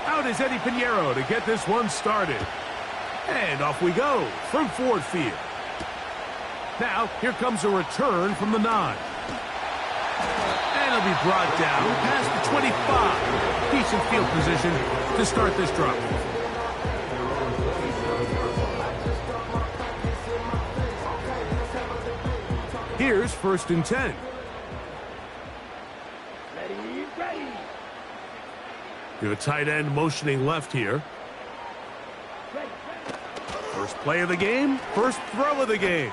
Out is Eddie Pinheiro to get this one started. And off we go from Ford Field. Now, here comes a return from the 9. And it'll be brought down past the 25. Decent field position to start this drive. Here's 1st and 10. Ready. You have a tight end motioning left here. First play of the game, first throw of the game.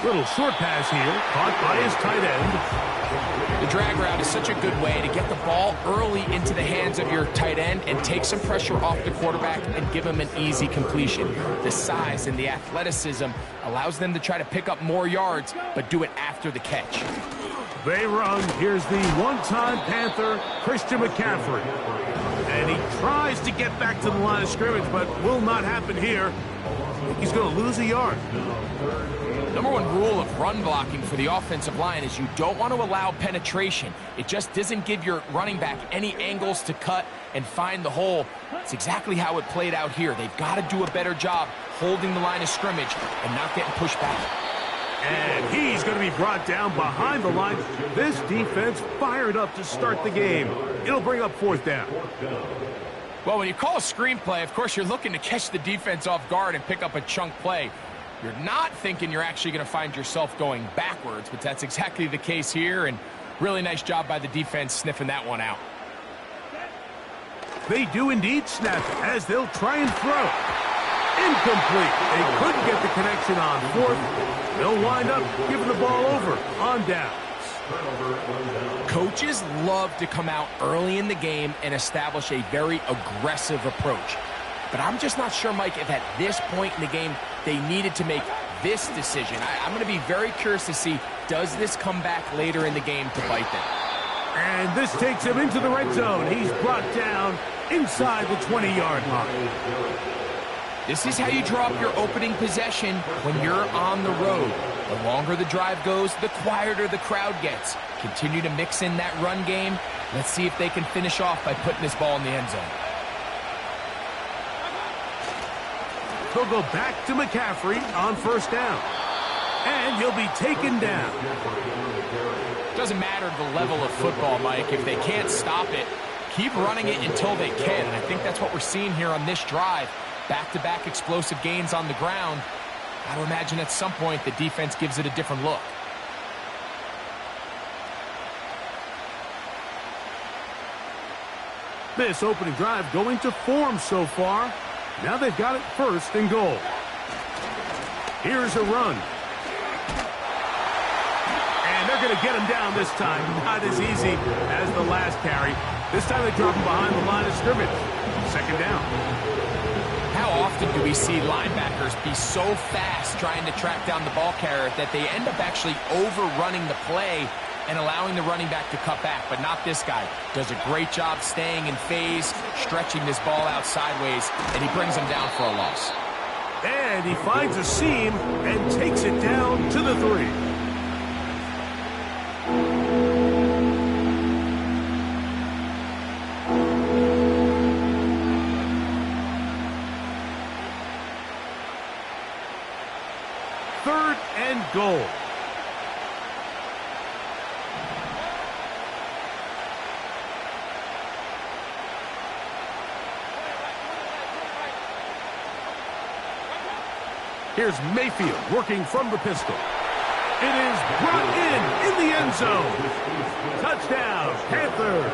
Little short pass here, caught by his tight end. The drag route is such a good way to get the ball early into the hands of your tight end and take some pressure off the quarterback and give him an easy completion. The size and the athleticism allows them to try to pick up more yards, but do it after the catch. They run. Here's the one-time Panther, Christian McCaffrey. And he tries to get back to the line of scrimmage, but will not happen here. I think he's going to lose a yard. Number one rule of run blocking for the offensive line is you don't want to allow penetration. It just doesn't give your running back any angles to cut and find the hole. It's exactly how it played out here. They've got to do a better job holding the line of scrimmage and not getting pushed back. And he's going to be brought down behind the line. This defense fired up to start the game. It'll bring up 4th down. Well, when you call a screen play, of course, you're looking to catch the defense off guard and pick up a chunk play. You're not thinking you're actually going to find yourself going backwards, but that's exactly the case here, and really nice job by the defense sniffing that one out. They do indeed snap as they'll try and throw. Incomplete. They couldn't get the connection on 4th. They'll wind up giving the ball over on downs. Coaches love to come out early in the game and establish a very aggressive approach. But I'm just not sure, Mike, if at this point in the game they needed to make this decision. I'm going to be very curious to see, does this come back later in the game to bite them? And this takes him into the red zone. He's brought down inside the 20-yard line. This is how you draw up your opening possession when you're on the road. The longer the drive goes, the quieter the crowd gets. Continue to mix in that run game. Let's see if they can finish off by putting this ball in the end zone. He'll go back to McCaffrey on 1st down. And he'll be taken down. Doesn't matter the level of football, Mike. If they can't stop it, keep running it until they can. And I think that's what we're seeing here on this drive. Back-to-back explosive gains on the ground. I would imagine at some point the defense gives it a different look. This opening drive going to form so far. Now they've got it 1st and goal. Here's a run. And they're going to get him down this time. Not as easy as the last carry. This time they drop him behind the line of scrimmage. 2nd down. How often do we see linebackers be so fast trying to track down the ball carrier that they end up actually overrunning the play and allowing the running back to cut back? But not this guy. Does a great job staying in phase, stretching this ball out sideways, and he brings him down for a loss. And he finds a seam and takes it down to the 3. Third and goal. Here's Mayfield working from the pistol. It is brought in the end zone. Touchdown, Panthers.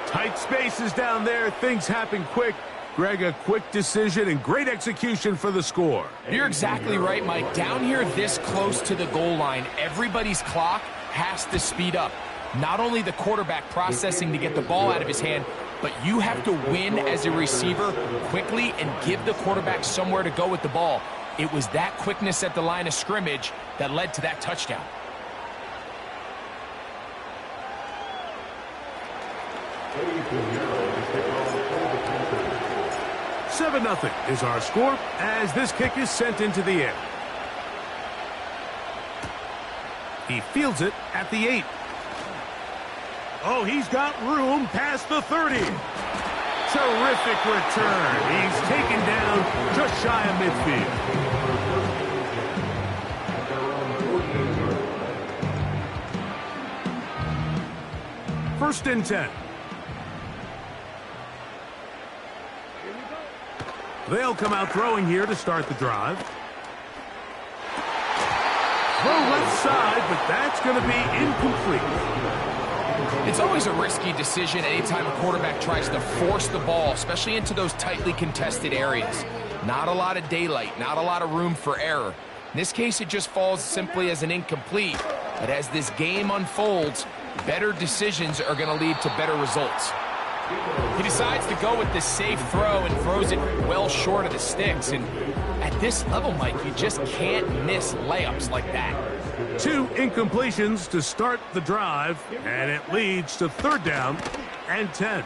Tight spaces down there. Things happen quick. Greg, a quick decision and great execution for the score. You're exactly right, Mike. Down here this close to the goal line, everybody's clock has to speed up. Not only the quarterback processing to get the ball out of his hand, but you have to win as a receiver quickly and give the quarterback somewhere to go with the ball. It was that quickness at the line of scrimmage that led to that touchdown. 7-0 is our score as this kick is sent into the air. He fields it at the 8. Oh, he's got room past the 30. Terrific return. He's taken down just shy of midfield. First and 10. They'll come out throwing here to start the drive. Throw left side, but that's going to be incomplete. It's always a risky decision anytime a quarterback tries to force the ball, especially into those tightly contested areas. Not a lot of daylight, not a lot of room for error. In this case, it just falls simply as an incomplete. But as this game unfolds, better decisions are going to lead to better results. He decides to go with the safe throw and throws it well short of the sticks. And at this level, Mike, you just can't miss layups like that. 2 incompletions to start the drive, and it leads to 3rd down and 10.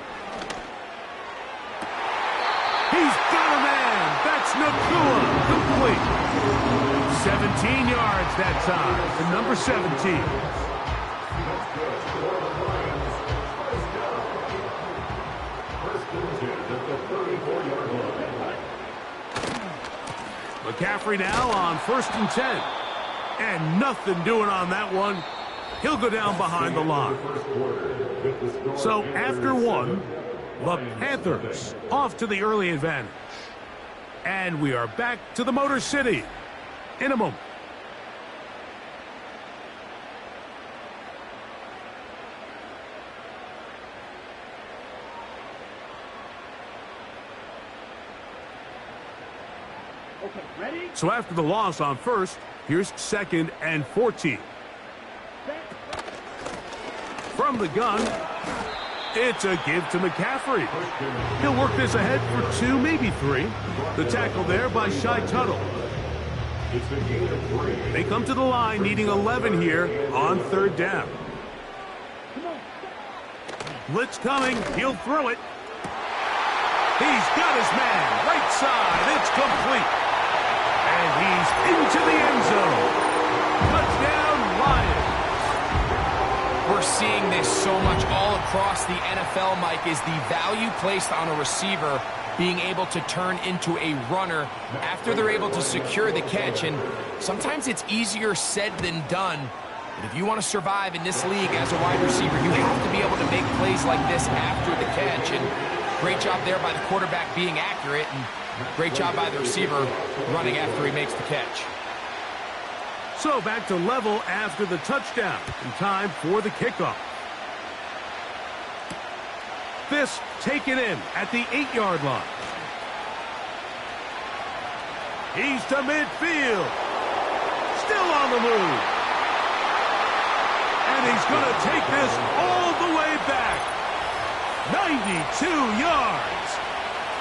He's got a man. That's Nakua. Complete. 17 yards that time to number 17. McCaffrey now on 1st and 10. And nothing doing on that one. He'll go down behind the line. So after 1, the Panthers off to the early advantage. And we are back to the Motor City in a moment. Okay, ready? So after the loss on 1st, here's 2nd and 14. From the gun, it's a give to McCaffrey. He'll work this ahead for 2, maybe 3. The tackle there by Shy Tuttle. They come to the line needing 11 here on 3rd down. Blitz coming. He'll throw it. He's got his man. Right side. It's complete. And he's into the end zone. Touchdown, Lions. We're seeing this so much all across the NFL, Mike, is the value placed on a receiver being able to turn into a runner after they're able to secure the catch. And sometimes it's easier said than done. But if you want to survive in this league as a wide receiver, you have to be able to make plays like this after the catch. And great job there by the quarterback being accurate, and great job by the receiver running after he makes the catch. So back to level after the touchdown, and time for the kickoff. This taken in at the 8-yard line. He's to midfield. Still on the move. And he's going to take this all the way back. 92 yards.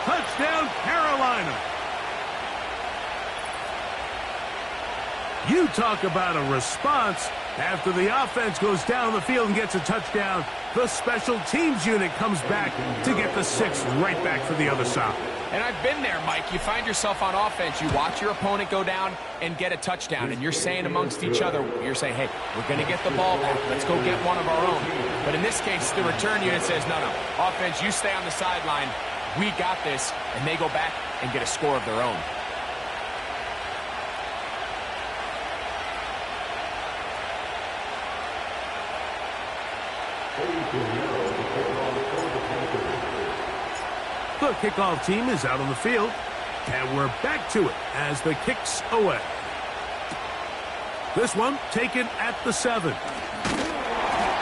Touchdown, Carolina. You talk about a response. After the offense goes down the field and gets a touchdown, the special teams unit comes back to get the 6 right back for the other side. And I've been there, Mike. You find yourself on offense. You watch your opponent go down and get a touchdown, and you're saying amongst each other, you're saying, hey, we're going to get the ball back. Let's go get one of our own. But in this case, the return unit says, no, offense, you stay on the sideline. We got this. And they go back and get a score of their own. The kickoff team is out on the field, and we're back to it as the kick's away. This one taken at the 7.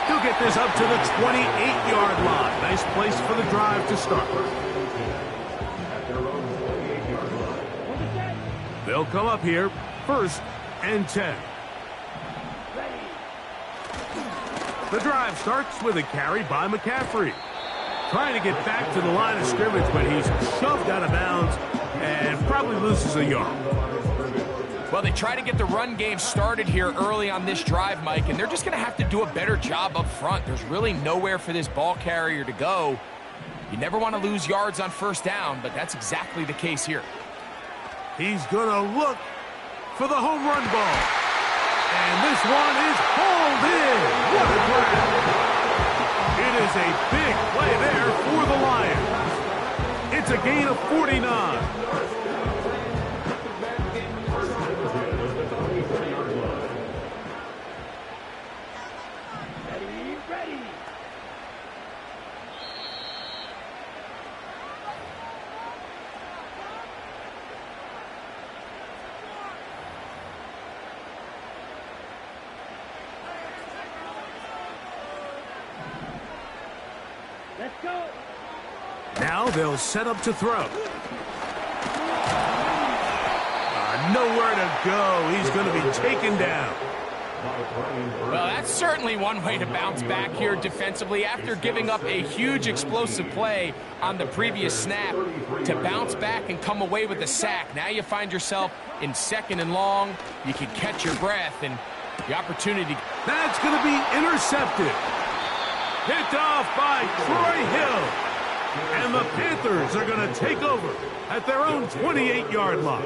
He'll get this up to the 28-yard line. Nice place for the drive to start. They'll come up here, 1st and 10. The drive starts with a carry by McCaffrey. Trying to get back to the line of scrimmage, but he's shoved out of bounds and probably loses a yard. Well, they try to get the run game started here early on this drive, Mike, and they're just going to have to do a better job up front. There's really nowhere for this ball carrier to go. You never want to lose yards on 1st down, but that's exactly the case here. He's going to look for the home run ball. And this one is hauled in. What a grab. It is a big play there for the Lions. It's a gain of 49. Now they'll set up to throw. Nowhere to go. He's going to be taken down. Well, that's certainly one way to bounce back here defensively after giving up a huge explosive play on the previous snap. To bounce back and come away with a sack. Now you find yourself in 2nd and long. You can catch your breath and the opportunity. That's going to be intercepted. Picked off by Troy Hill. And the Panthers are going to take over at their own 28-yard line.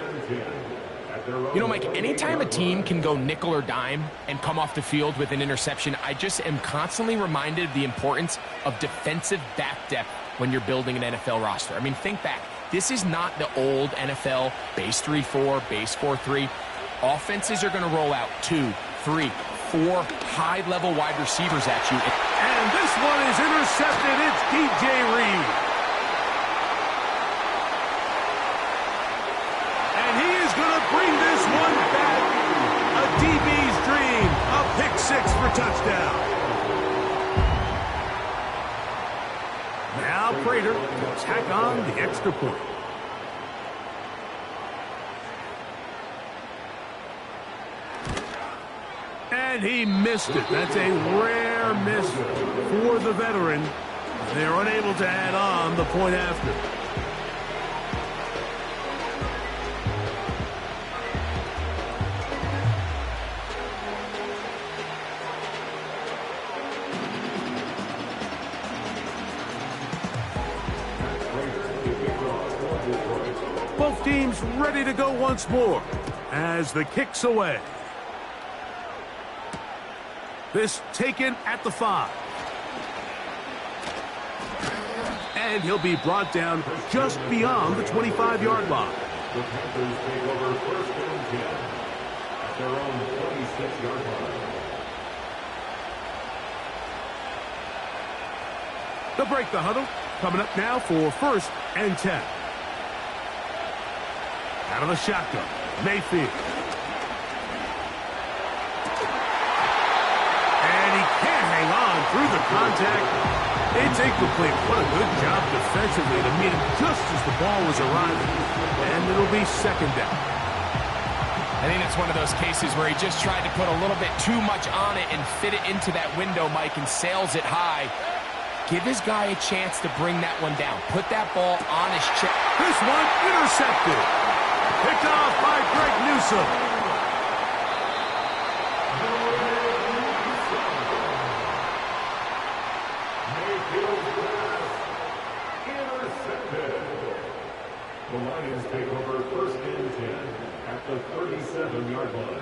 You know, Mike, anytime a team can go nickel or dime and come off the field with an interception, I just am constantly reminded of the importance of defensive back depth when you're building an NFL roster. I mean, think back. This is not the old NFL base 3-4, base 4-3. Offenses are going to roll out 2, 3, 4 high-level wide receivers at you. And this one is intercepted. It's DJ Reed. And he is going to bring this one back. A DB's dream. A pick-6 for touchdown. Now Prater will tack on the extra point. And he missed it. That's a rare miss for the veteran. They're unable to add on the point after. Both teams ready to go once more as the kick's away. This taken at the 5. And he'll be brought down just beyond the 25-yard line. The Panthers take over 1st and 10 at their own 26-yard line. They'll break the huddle. Coming up now for 1st and 10. Out of the shotgun, Mayfield. Through the contact, it's incomplete. What a good job defensively to meet him just as the ball was arriving. And it'll be 2nd down. I think it's one of those cases where he just tried to put a little bit too much on it and fit it into that window, Mike, and sails it high. Give his guy a chance to bring that one down. Put that ball on his chest. This one intercepted. Picked off by Greg Newsome. The Lions take over 1st and 10 at the 37-yard line.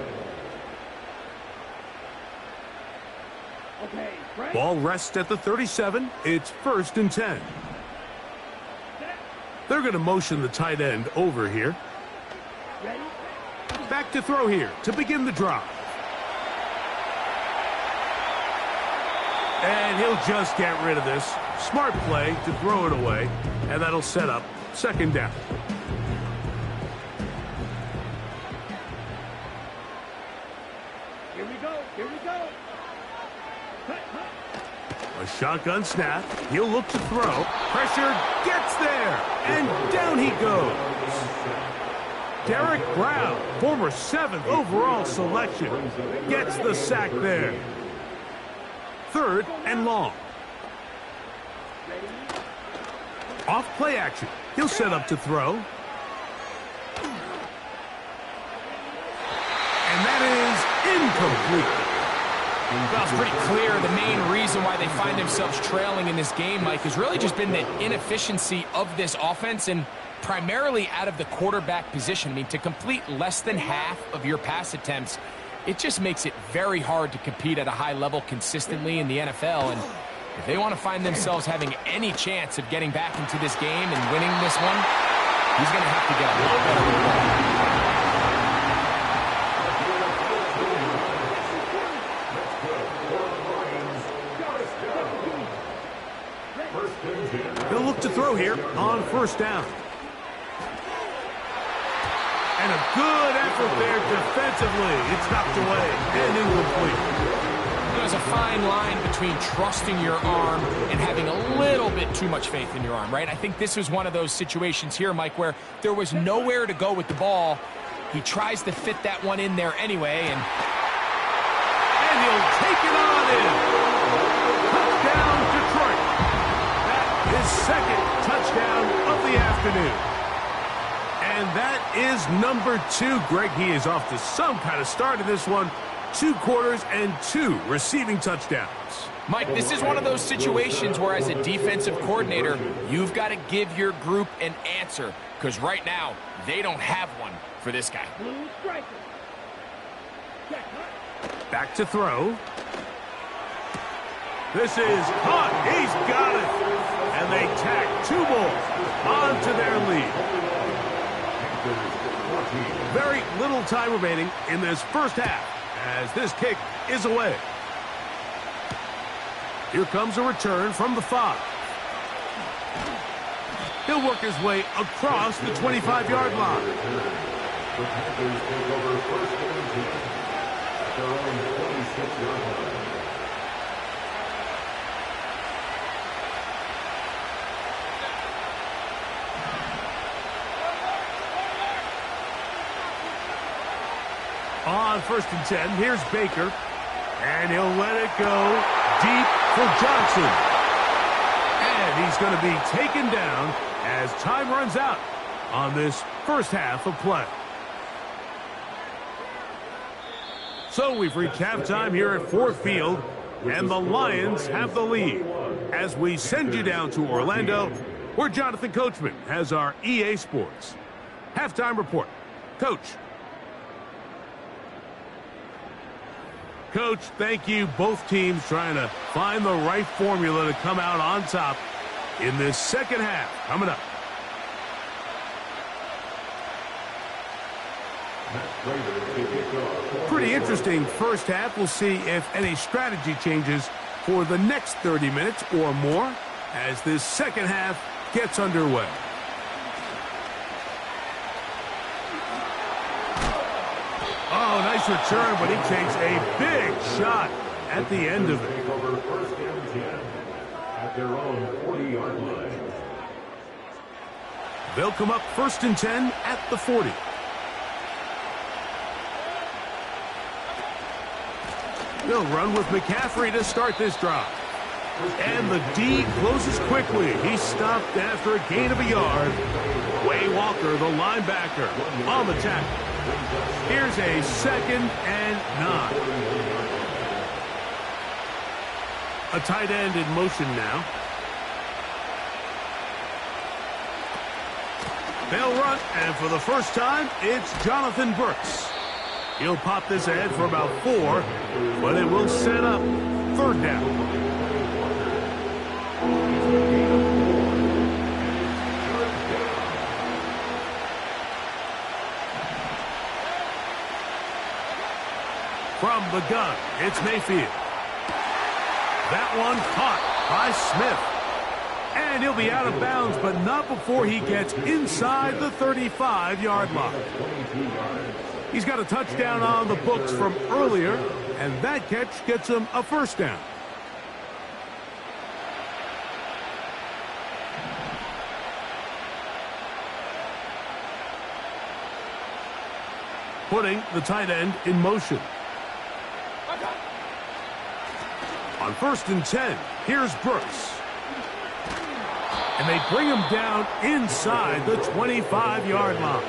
Okay, right. Ball rests at the 37. It's 1st and 10. They're going to motion the tight end over here. Ready? Back to throw here to begin the drive. And he'll just get rid of this. Smart play to throw it away. And that'll set up 2nd down. Here we go. Here we go. A shotgun snap. He'll look to throw. Pressure gets there. And down he goes. Derek Brown, former 7th overall selection, gets the sack there. 3rd and long. Off play action. He'll set up to throw. And that is incomplete. Well, it's pretty clear the main reason why they find themselves trailing in this game, Mike, has really just been the inefficiency of this offense and primarily out of the quarterback position. I mean, to complete less than half of your pass attempts, It just makes it very hard to compete at a high level consistently in the NFL, and if they want to find themselves having any chance of getting back into this game and winning this one, he's going to have to get a lot better with the ball. He'll look to throw here on first down. And a good effort there defensively. It's knocked away and incomplete. There's a fine line between trusting your arm and having a little bit too much faith in your arm, right? I think this was one of those situations here, Mike, where there was nowhere to go with the ball. He tries to fit that one in there anyway, and he'll take it on in. Touchdown, Detroit. That is second touchdown of the afternoon. And that is number 2. Greg, he is off to some kind of start in this one. 2 quarters and 2 receiving touchdowns. Mike, this is one of those situations where as a defensive coordinator, you've got to give your group an answer, because right now, they don't have one for this guy. Back to throw. This is caught. He's got it. And they tack 2 more onto their lead. Very little time remaining in this first half as this kick is away. Here comes a return from the 5. He'll work his way across the 25-yard line. The Panthers take over first and 10 at their own 26-yard line. On first and 10, here's Baker. And he'll let it go deep for Johnson. And he's going to be taken down as time runs out on this first half of play. So we've reached halftime here at Ford Field, and the Lions have the lead. As we send you down to Orlando, where Jonathan Coachman has our EA Sports halftime report. Coach. Coach, thank you. Both teams trying to find the right formula to come out on top in this second half. Coming up. Pretty interesting first half. We'll see if any strategy changes for the next 30 minutes or more as this second half gets underway. Oh, nice return, but he takes a big shot at the end of it. Over first and 10 at their own 40-yard line. They'll come up first and 10 at the 40. They'll run with McCaffrey to start this drive. And the D closes quickly. He's stopped after a gain of a yard. Way Walker, the linebacker, on the tackle. Here's a 2nd and 9. A tight end in motion now. They'll run, and for the first time, it's Jonathan Brooks. He'll pop this ahead for about 4, but it will set up 3rd down. From the gun, it's Mayfield. That one caught by Smith. And he'll be out of bounds, but not before he gets inside the 35-yard line. He's got a touchdown on the books from earlier, and that catch gets him a first down. Putting the tight end in motion. On first and 10, here's Brooks. And they bring him down inside the 25-yard line.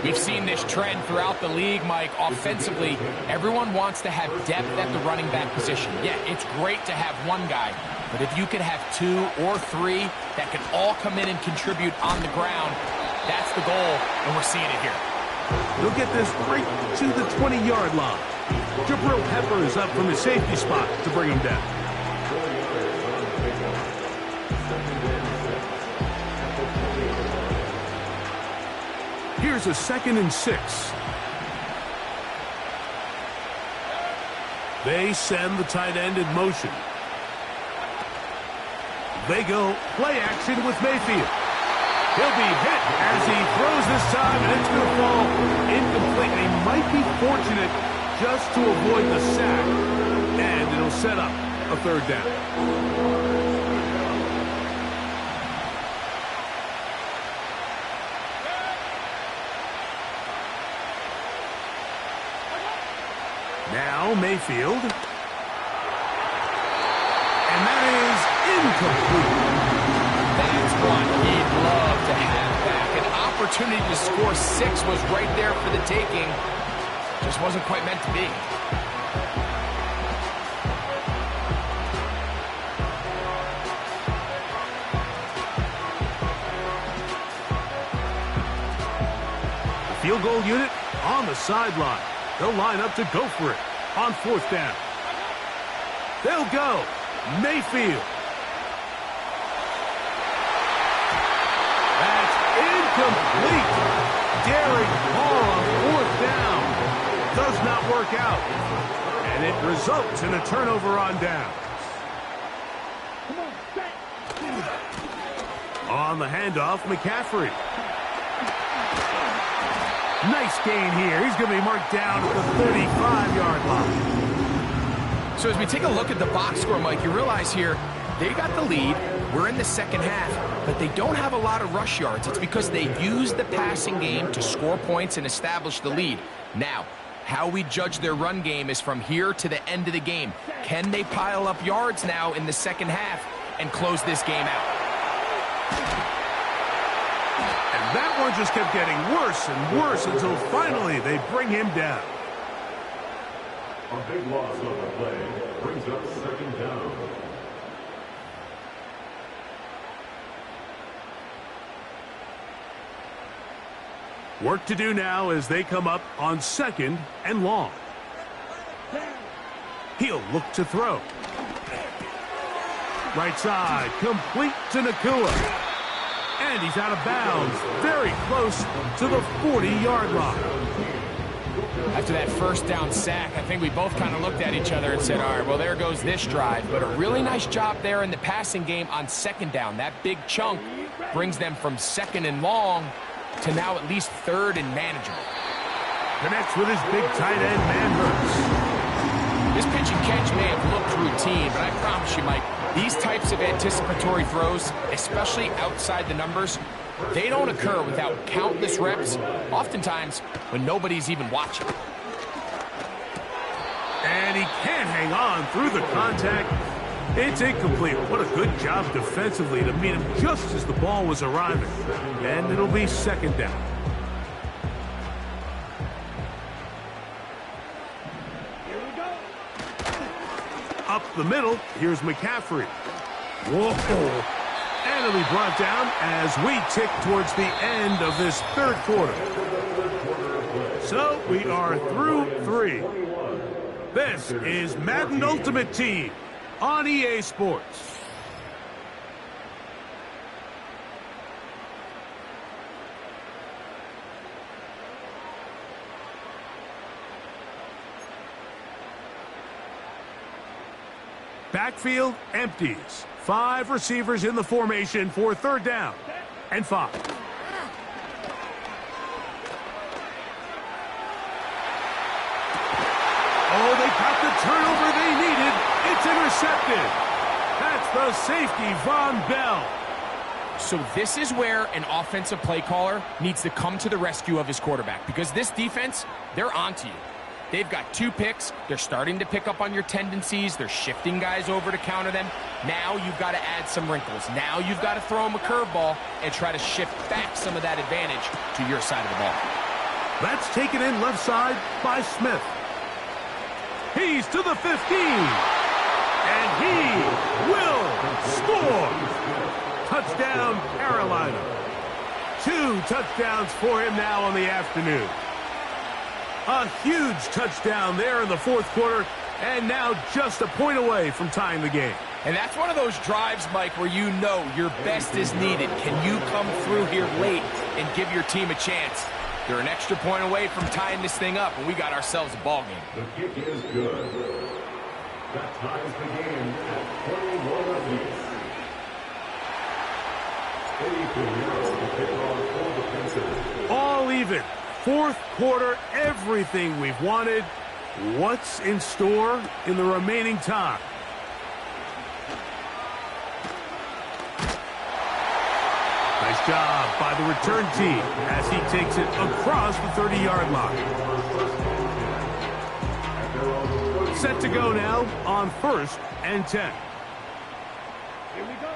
We've seen this trend throughout the league, Mike. Offensively, everyone wants to have depth at the running back position. Yeah, it's great to have one guy, but if you could have 2 or 3 that can all come in and contribute on the ground, that's the goal, and we're seeing it here. He'll get this right to the 20-yard line. Jabril Peppers up from his safety spot to bring him down. Here's a 2nd and 6. They send the tight end in motion. They go play action with Mayfield. He'll be hit as he throws this time, and it's going to fall incomplete. He might be fortunate just to avoid the sack, and it'll set up a 3rd down. Now Mayfield. And that is incomplete. That's one he'd love to have back. An opportunity to score 6 was right there for the taking. Just wasn't quite meant to be. The field goal unit on the sideline. They'll line up to go for it on 4th down. They'll go. Mayfield. That's incomplete. Daring ball on 4th down. Does not work out. And it results in a turnover on downs. On the handoff, McCaffrey. Nice gain here. He's going to be marked down at the 35-yard line. So as we take a look at the box score, Mike, you realize here they got the lead. We're in the 2nd half, but they don't have a lot of rush yards. It's because they used the passing game to score points and establish the lead. Now, how we judge their run game is from here to the end of the game. Can they pile up yards now in the 2nd half and close this game out? And that one just kept getting worse and worse until finally they bring him down. A big loss on the play brings up 2nd down. Work to do now as they come up on 2nd and long. He'll look to throw. Right side, complete to Nakua. And he's out of bounds, very close to the 40-yard line. After that 1st down sack, I think we both kind of looked at each other and said, all right, well, there goes this drive. But a really nice job there in the passing game on 2nd down. That big chunk brings them from 2nd and long to now at least 3rd and manageable. Connects with his big tight end, Manhurst. This pitch and catch may have looked routine, but I promise you, Mike, these types of anticipatory throws, especially outside the numbers, they don't occur without countless reps, oftentimes when nobody's even watching. And he can't hang on through the contact. It's incomplete. What a good job defensively to meet him just as the ball was arriving. And it'll be 2nd down. Up the middle, here's McCaffrey. Whoa. And it'll be brought down as we tick towards the end of this 3rd quarter. So we are through 3. This is Madden Ultimate Team on EA Sports. Backfield empties. 5 receivers in the formation for 3rd down and 5. Oh, they got the turnover they needed. It's intercepted. That's the safety, Von Bell. So this is where an offensive play caller needs to come to the rescue of his quarterback, because this defense, they're onto you. They've got 2 picks. They're starting to pick up on your tendencies. They're shifting guys over to counter them. Now you've got to add some wrinkles. Now you've got to throw them a curveball and try to shift back some of that advantage to your side of the ball. That's taken in left side by Smith. He's to the 15. And he will score. Touchdown, Carolina. 2 touchdowns for him now on the afternoon. A huge touchdown there in the fourth quarter, and now just a point away from tying the game. And that's one of those drives, Mike, where you know your best is needed. Can you come through here late and give your team a chance? They're an extra point away from tying this thing up, and we got ourselves a ball game. The kick is good. That ties the game at 21 apiece. All even. Fourth quarter, everything we've wanted. What's in store in the remaining time? Nice job by the return team as he takes it across the 30-yard line. Set to go now on 1st and 10. Here we go.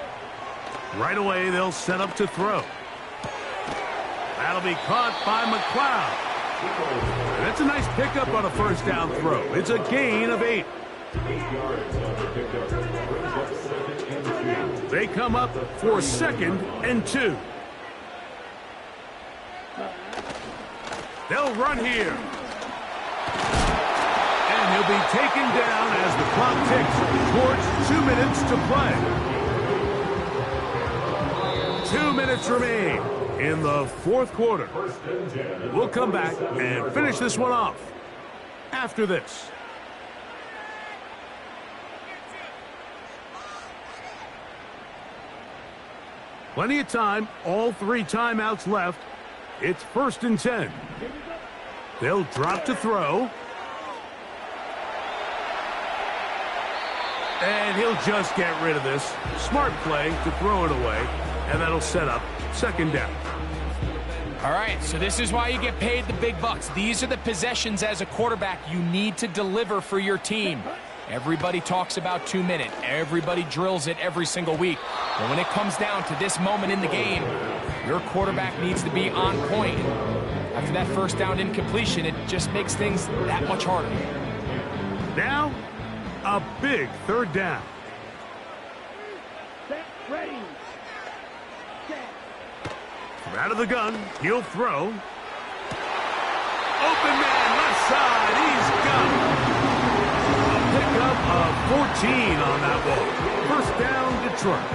Right away, they'll set up to throw. That'll be caught by McLeod. That's a nice pickup on a first down throw. It's a gain of 8. They come up for 2nd and 2. They'll run here. And he'll be taken down as the clock ticks towards 2 minutes to play. 2 minutes remain in the fourth quarter. We'll come back and finish this one off after this. Plenty of time, all 3 timeouts left. It's 1st and 10. They'll drop to throw. And he'll just get rid of this. Smart play to throw it away, and that'll set up 2nd down. All right, so this is why you get paid the big bucks. These are the possessions as a quarterback you need to deliver for your team. Everybody talks about 2 minutes. Everybody drills it every single week. But when it comes down to this moment in the game, your quarterback needs to be on point. After that first down incompletion, it just makes things that much harder. Now, a big 3rd down. Set, ready. Set. From out of the gun, he'll throw. Open man, left side, he's got it. Pickup of 14 on that ball. 1st down, Detroit.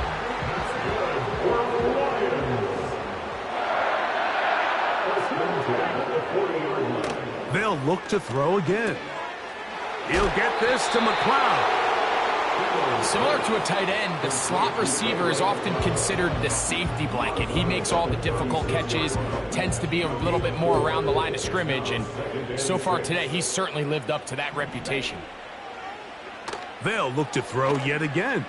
They'll look to throw again. He'll get this to McLeod. Similar to a tight end, the slot receiver is often considered the safety blanket. He makes all the difficult catches, tends to be a little bit more around the line of scrimmage, and so far today, he's certainly lived up to that reputation. They'll look to throw yet again.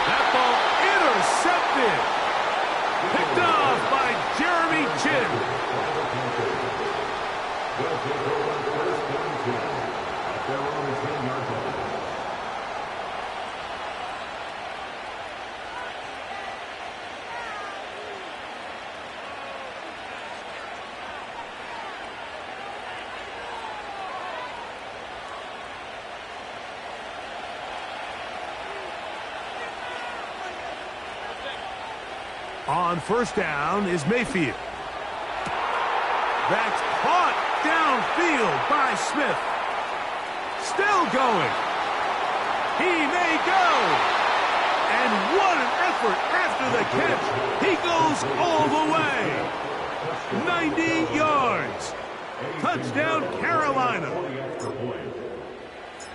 That ball intercepted. Picked off by Jeremy Chinn. On 1st down is Mayfield. That's caught downfield by Smith. Still going. He may go. And what an effort after the catch. He goes all the way. 90 yards. Touchdown, Carolina.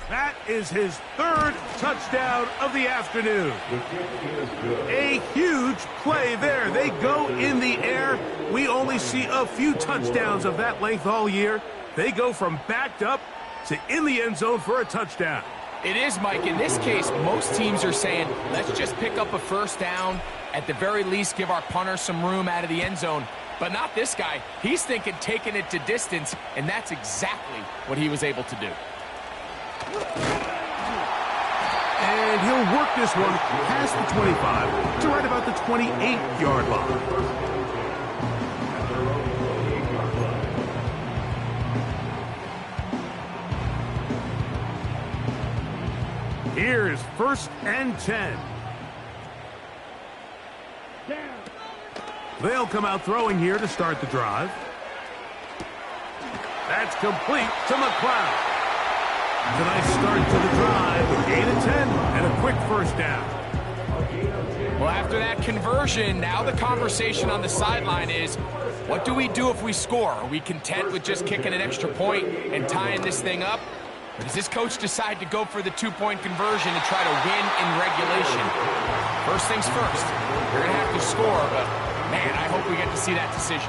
That is his 3rd touchdown of the afternoon. A huge play there. They go in the air. We only see a few touchdowns of that length all year. They go from backed up to in the end zone for a touchdown. It is, Mike. In this case, most teams are saying, let's just pick up a 1st down. At the very least, give our punter some room out of the end zone. But not this guy. He's thinking taking it to distance, and that's exactly what he was able to do. And he'll work this one past the 25 to right about the 28-yard line. Here's 1st and 10. They'll come out throwing here to start the drive. That's complete to McLeod. A nice start to the drive, a gain of 10 and a quick first down. Well, after that conversion, now the conversation on the sideline is, what do we do if we score? Are we content with just kicking an extra point and tying this thing up? Or does this coach decide to go for the two-point conversion and try to win in regulation? First things first, you're going to have to score, but man, I hope we get to see that decision.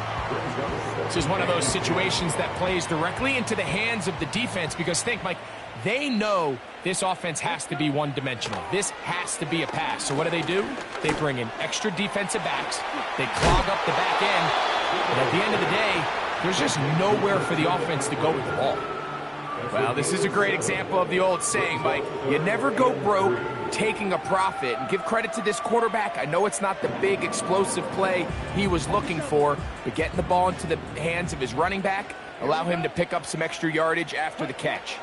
This is one of those situations that plays directly into the hands of the defense because think, Mike, they know this offense has to be one-dimensional. This has to be a pass. So what do? They bring in extra defensive backs. They clog up the back end. And at the end of the day, there's just nowhere for the offense to go with the ball. Well, this is a great example of the old saying, Mike. You never go broke taking a profit. And give credit to this quarterback. I know it's not the big explosive play he was looking for, but getting the ball into the hands of his running back, allow him to pick up some extra yardage after the catch.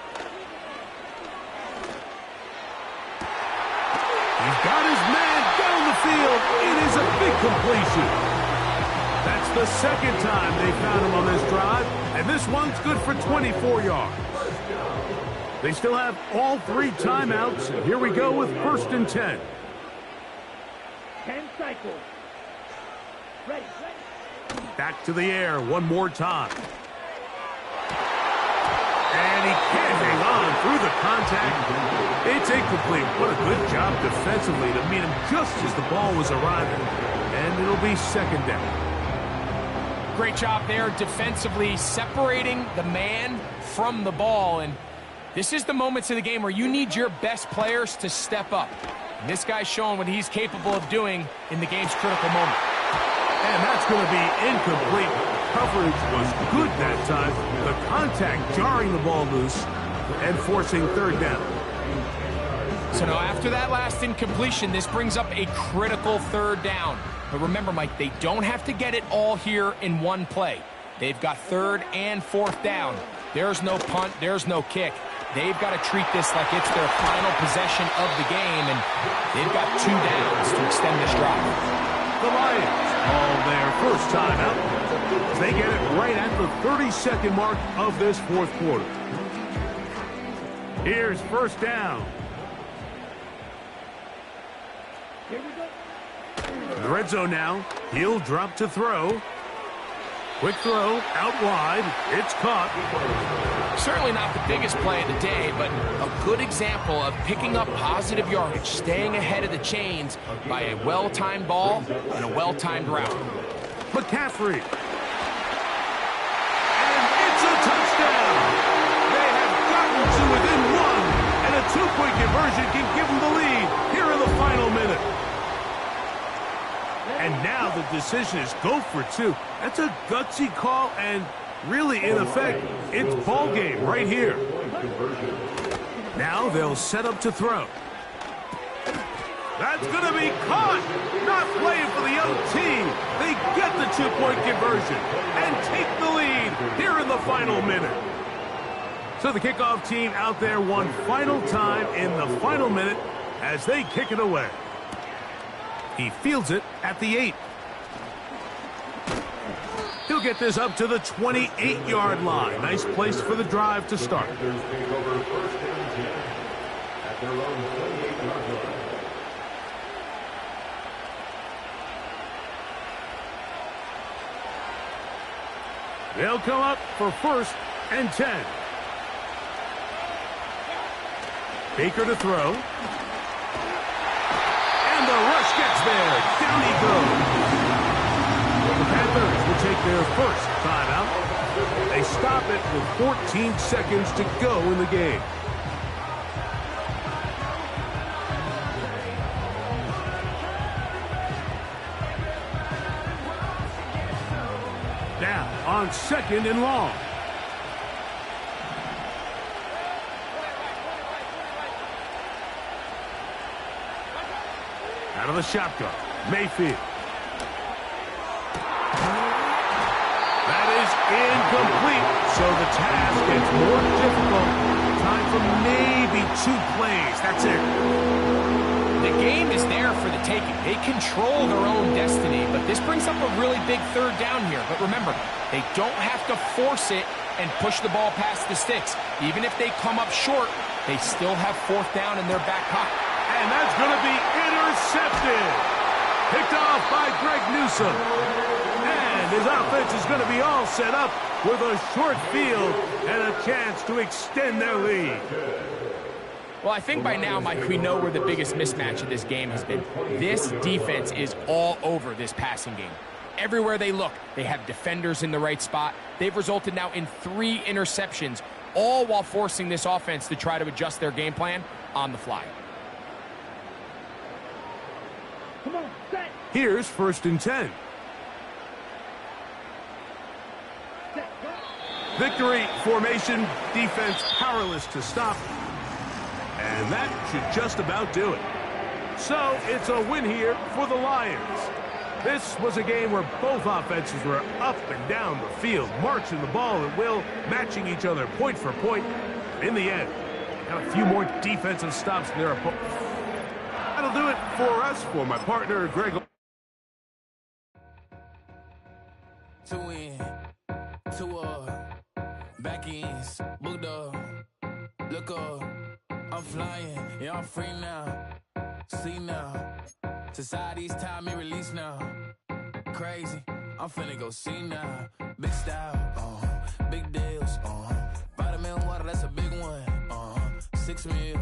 He's got his man down the field. It is a big completion. That's the second time they found him on this drive, and this one's good for 24 yards. They still have all 3 timeouts, and here we go with 1st and 10. 10 cycles. Ready. Back to the air one more time. And he can't hang on through the contact. It's incomplete. What a good job defensively to meet him just as the ball was arriving. And it'll be 2nd down. Great job there defensively, separating the man from the ball. And this is the moments of the game where you need your best players to step up. And this guy's showing what he's capable of doing in the game's critical moment. And that's going to be incomplete. Coverage was good that time. The contact jarring the ball loose and forcing 3rd down. So now after that last incompletion, this brings up a critical 3rd down. But remember, Mike, they don't have to get it all here in one play. They've got 3rd and 4th down. There's no punt, there's no kick. They've got to treat this like it's their final possession of the game, and they've got 2 downs to extend this drive. The Lions call their first time out. They get it right at the 30-second mark of this 4th quarter. Here's 1st down. Here we go. In the red zone now. He'll drop to throw. Quick throw, out wide. It's caught. Certainly not the biggest play of the day, but a good example of picking up positive yardage, staying ahead of the chains by a well-timed ball and a well-timed route. McCaffrey. And it's a touchdown. They have gotten to within 1, and a 2-point conversion can give them the lead here in the final minute. And now the decision is go for 2. That's a gutsy call, and really, in effect, it's ball game right here. Now they'll set up to throw. That's going to be caught. Not playing for the young team. They get the 2-point conversion and take the lead here in the final minute. So the kickoff team out there one final time in the final minute as they kick it away. He fields it at the 8. He'll get this up to the 28-yard line. Nice place for the drive to start. They'll come up for 1st and 10. Baker to throw. And the rush gets there. Down he goes. The Panthers will take their first timeout. They stop it with 14 seconds to go in the game. Now on 2nd and long. Out of the shotgun, Mayfield. That is incomplete, so the task gets more difficult. Time for maybe 2 plays, that's it. The game is there for the taking. They control their own destiny, but this brings up a really big third down here. But remember, they don't have to force it and push the ball past the sticks. Even if they come up short, they still have fourth down in their back pocket. And that's going to be intercepted. Picked off by Greg Newsome. And his offense is going to be all set up with a short field and a chance to extend their lead. Well, I think by now, Mike, we know where the biggest mismatch of this game has been. This defense is all over this passing game. Everywhere they look, they have defenders in the right spot. They've resulted now in 3 interceptions, all while forcing this offense to try to adjust their game plan on the fly. Come on, set. Here's 1st and 10. Set, go. Victory formation, defense powerless to stop. And that should just about do it. So it's a win here for the Lions. This was a game where both offenses were up and down the field, marching the ball at will, matching each other point for point. In the end, got a few more defensive stops than their opponent. That'll do it for us, for my partner, Greg. To win, to back ends, booked up, look up, I'm flying, yeah, I'm free now, see now, society's time me release now, crazy, I'm finna go see now, big style, big deals, vitamin water, that's a big one, 6 meal,